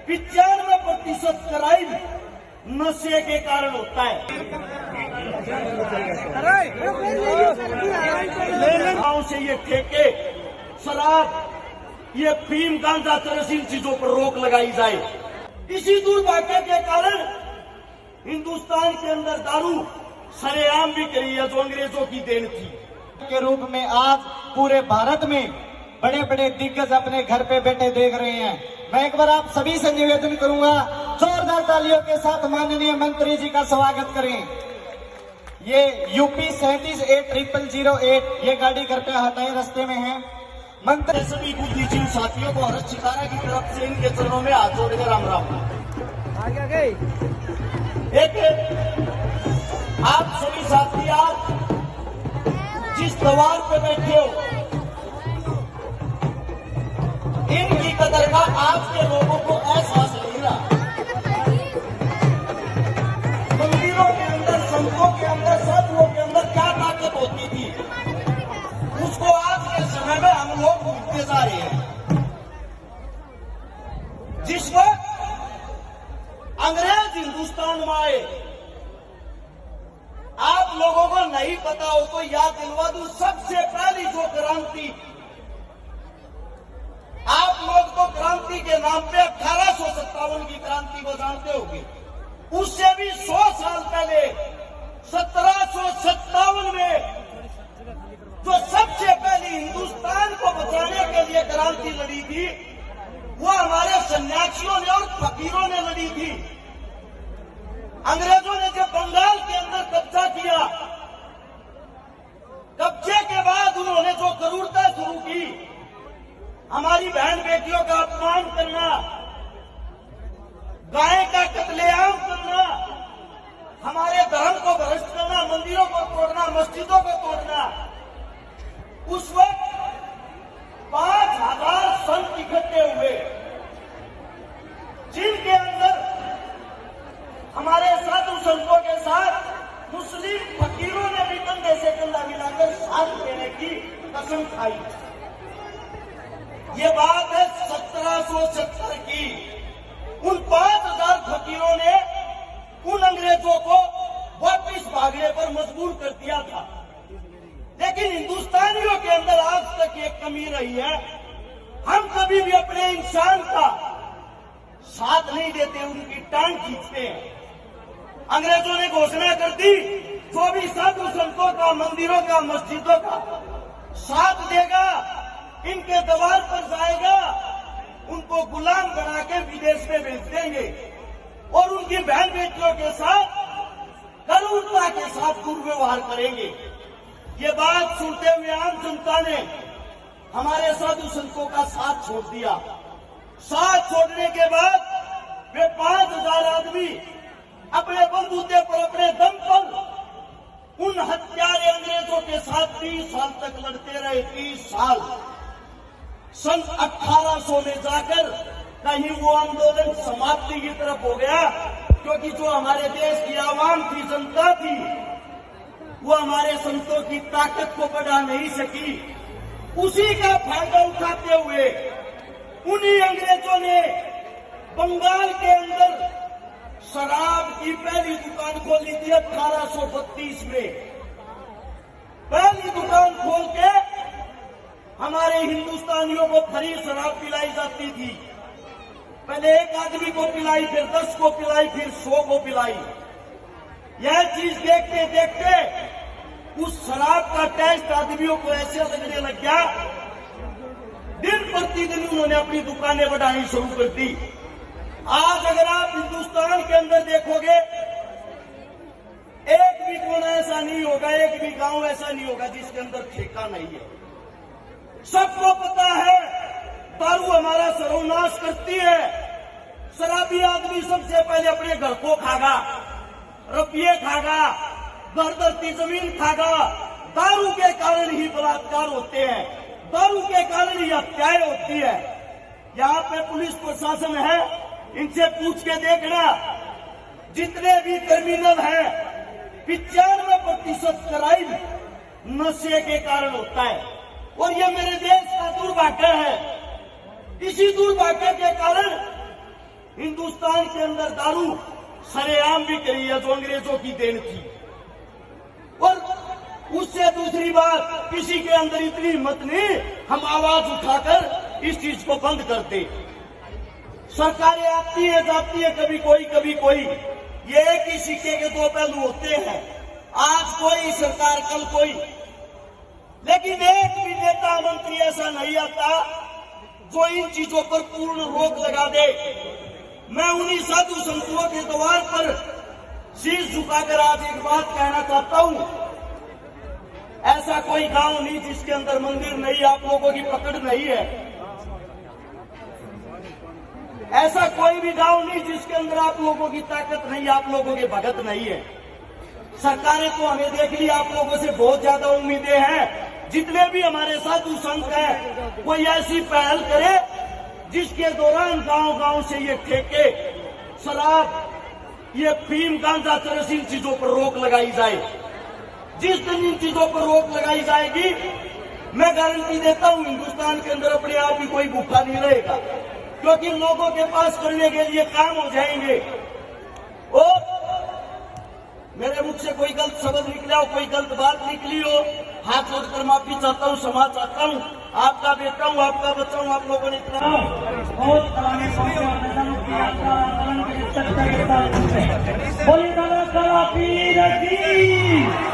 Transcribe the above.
95% crime नशे के कारण होता है। गांव से ये ठेके, शराब, ये अफीम, गांजा, चरस, इन चीजों पर रोक लगाई जाए। इसी दुर्भाग्य के कारण हिंदुस्तान के अंदर दारू सरेआम बिक रही है, जो अंग्रेजों की देन थी। के रूप में आज पूरे भारत में बड़े बड़े दिग्गज अपने घर पे बैठे देख रहे हैं। मैं एक बार आप सभी से निवेदन करूंगा, जोरदार तालियों के साथ माननीय मंत्री जी का स्वागत करें। ये यूपी 378008 ये गाड़ी घर पे हटाए रास्ते में है। मंत्री सभी बुद्धिजीवी साथियों को हर्ष शिकारा की तरफ से इनके चरणों में हाथ जोड़कर राम राम। एक आप सभी साथी आज जिस दीवार पे बैठे हो, इनकी कदर का आज के लोगों को एहसास नहीं रहा। मंदिरों के अंदर, संतों के अंदर, साधुओं के अंदर क्या ताकत होती थी, उसको आज के समय में हम लोग भूलते जा रहे हैं। जिस वक्त अंग्रेज हिंदुस्तान में आए, आप लोगों को नहीं पता हो तो याद दिलवा दूं, सबसे पहली जो क्रांति, आप लोग तो क्रांति के नाम पे 1857 की क्रांति को जानते होंगे। उससे भी 100 साल पहले 1757 में जो सबसे पहले हिंदुस्तान को बचाने के लिए क्रांति लड़ी थी, वो हमारे सन्यासियों ने और फकीरों ने लड़ी थी। अंग्रेजों ने जब बंगाल के अंदर कब्जा किया, कब्जे के बाद उन्होंने जो क्रूरता शुरू की, हमारी बहन बेटियों का अपमान करना, गाय का कत्लेआम करना, हमारे धर्म को भ्रष्ट करना, मंदिरों को तोड़ना, मस्जिदों को तोड़ना। उस वक्त 5000 संत इकट्ठे हुए, जिनके अंदर हमारे साधु संतों के साथ मुस्लिम फकीरों ने भी कंधे से कंधा मिलाकर साथ देने की कसम खाई। ये बात है 1770 की। उन 5000 फकीरों ने उन अंग्रेजों को वापिस भागने पर मजबूर कर दिया था। लेकिन हिंदुस्तानियों के अंदर आज तक एक कमी रही है, हम कभी भी अपने इंसान का साथ नहीं देते, उनकी टांग खींचते हैं। अंग्रेजों ने घोषणा कर दी, जो भी साधु संतों का, मंदिरों का, मस्जिदों का साथ देगा, इनके दरबार पर जाएगा, उनको गुलाम बना के विदेश में भेज देंगे और उनकी बहन बेटियों के साथ करूरता के साथ दुर्व्यवहार करेंगे। ये बात सुनते हुए आम जनता ने हमारे साधु संतों का साथ छोड़ दिया। साथ छोड़ने के बाद वे 5000 आदमी अपने बंदूके पर, अपने दम पर उन हत्यारे अंग्रेजों के साथ 30 साल तक लड़ते रहे। 30 साल। सन 1800 में जाकर कहीं वो आंदोलन समाप्ति की तरफ हो गया, क्योंकि जो हमारे देश की आवाम थी, जनता थी, वो हमारे संतों की ताकत को बढ़ा नहीं सकी। उसी का फायदा उठाते हुए उन्हीं अंग्रेजों ने बंगाल के अंदर शराब की पहली दुकान खोली थी 1832 में। पहली दुकान खोल के हमारे हिंदुस्तानियों को फ्री शराब पिलाई जाती थी। पहले एक आदमी को पिलाई, फिर 10 को पिलाई, फिर 100 को पिलाई। यह चीज देखते देखते उस शराब का टेस्ट आदमियों को ऐसे लगने लग गया, दिन प्रतिदिन उन्होंने अपनी दुकानें बढ़ानी शुरू कर दी। आज अगर आप हिंदुस्तान के अंदर देखोगे, एक भी कोना ऐसा नहीं होगा, एक भी गांव ऐसा नहीं होगा जिसके अंदर ठेका नहीं है। सबको पता है दारू हमारा सर्वनाश करती है। शराबी आदमी सबसे पहले अपने घर को खागा, रुपये खागा, घर धरती जमीन खागा। दारू के कारण ही बलात्कार होते हैं, दारू के कारण ही हत्याएं होती है। यहाँ पे पुलिस प्रशासन है, इनसे पूछ के देखना, जितने भी क्रिमिनल हैं 95% क्राइम नशे के कारण होता है। और ये मेरे देश का दुर्भाग्य है। इसी दुर्भाग्य के कारण हिंदुस्तान के अंदर दारू सरेआम भी करी है, जो अंग्रेजों की देन थी। और उससे दूसरी बात, किसी के अंदर इतनी हिम्मत नहीं हम आवाज उठाकर इस चीज को बंद कर दे। सरकारें आती है जाती है, कभी कोई, ये एक ही सिक्के के दो पहलू होते हैं। आज कोई सरकार, कल कोई, लेकिन एक भी नेता मंत्री ऐसा नहीं आता जो इन चीजों पर पूर्ण रोक लगा दे। मैं उन्हीं साधु संतों के द्वार पर शीश झुकाकर आज एक बात कहना चाहता हूं, ऐसा कोई गांव नहीं जिसके अंदर मंदिर नहीं, आप लोगों की पकड़ नहीं है। ऐसा कोई भी गांव नहीं जिसके अंदर आप लोगों की ताकत नहीं, आप लोगों के भगत नहीं है। सरकारें तो हमें देख ली, आप लोगों से बहुत ज्यादा उम्मीदें हैं। जितने भी हमारे साधु संत हैं, कोई ऐसी पहल करे जिसके दौरान गांव से ये ठेके, शराब, ये फीम, गांजा, चरस, इन चीजों पर रोक लगाई जाए। जिस दिन इन चीजों पर रोक लगाई जाएगी, मैं गारंटी देता हूं हिंदुस्तान के अंदर अपने आप ही कोई भूखा नहीं रहेगा, क्योंकि लोगों के पास करने के लिए काम हो जाएंगे। और मेरे मुख से कोई गलत शब्द निकला हो, कोई गलत बात निकली हो, हाथ जोड़कर माफी चाहता हूं, क्षमा चाहता हूं। आपका बेटा हूं, आपका बच्चा हूं, आप लोगों ने इतना बहुत कराने बोलिए दादा पीर की।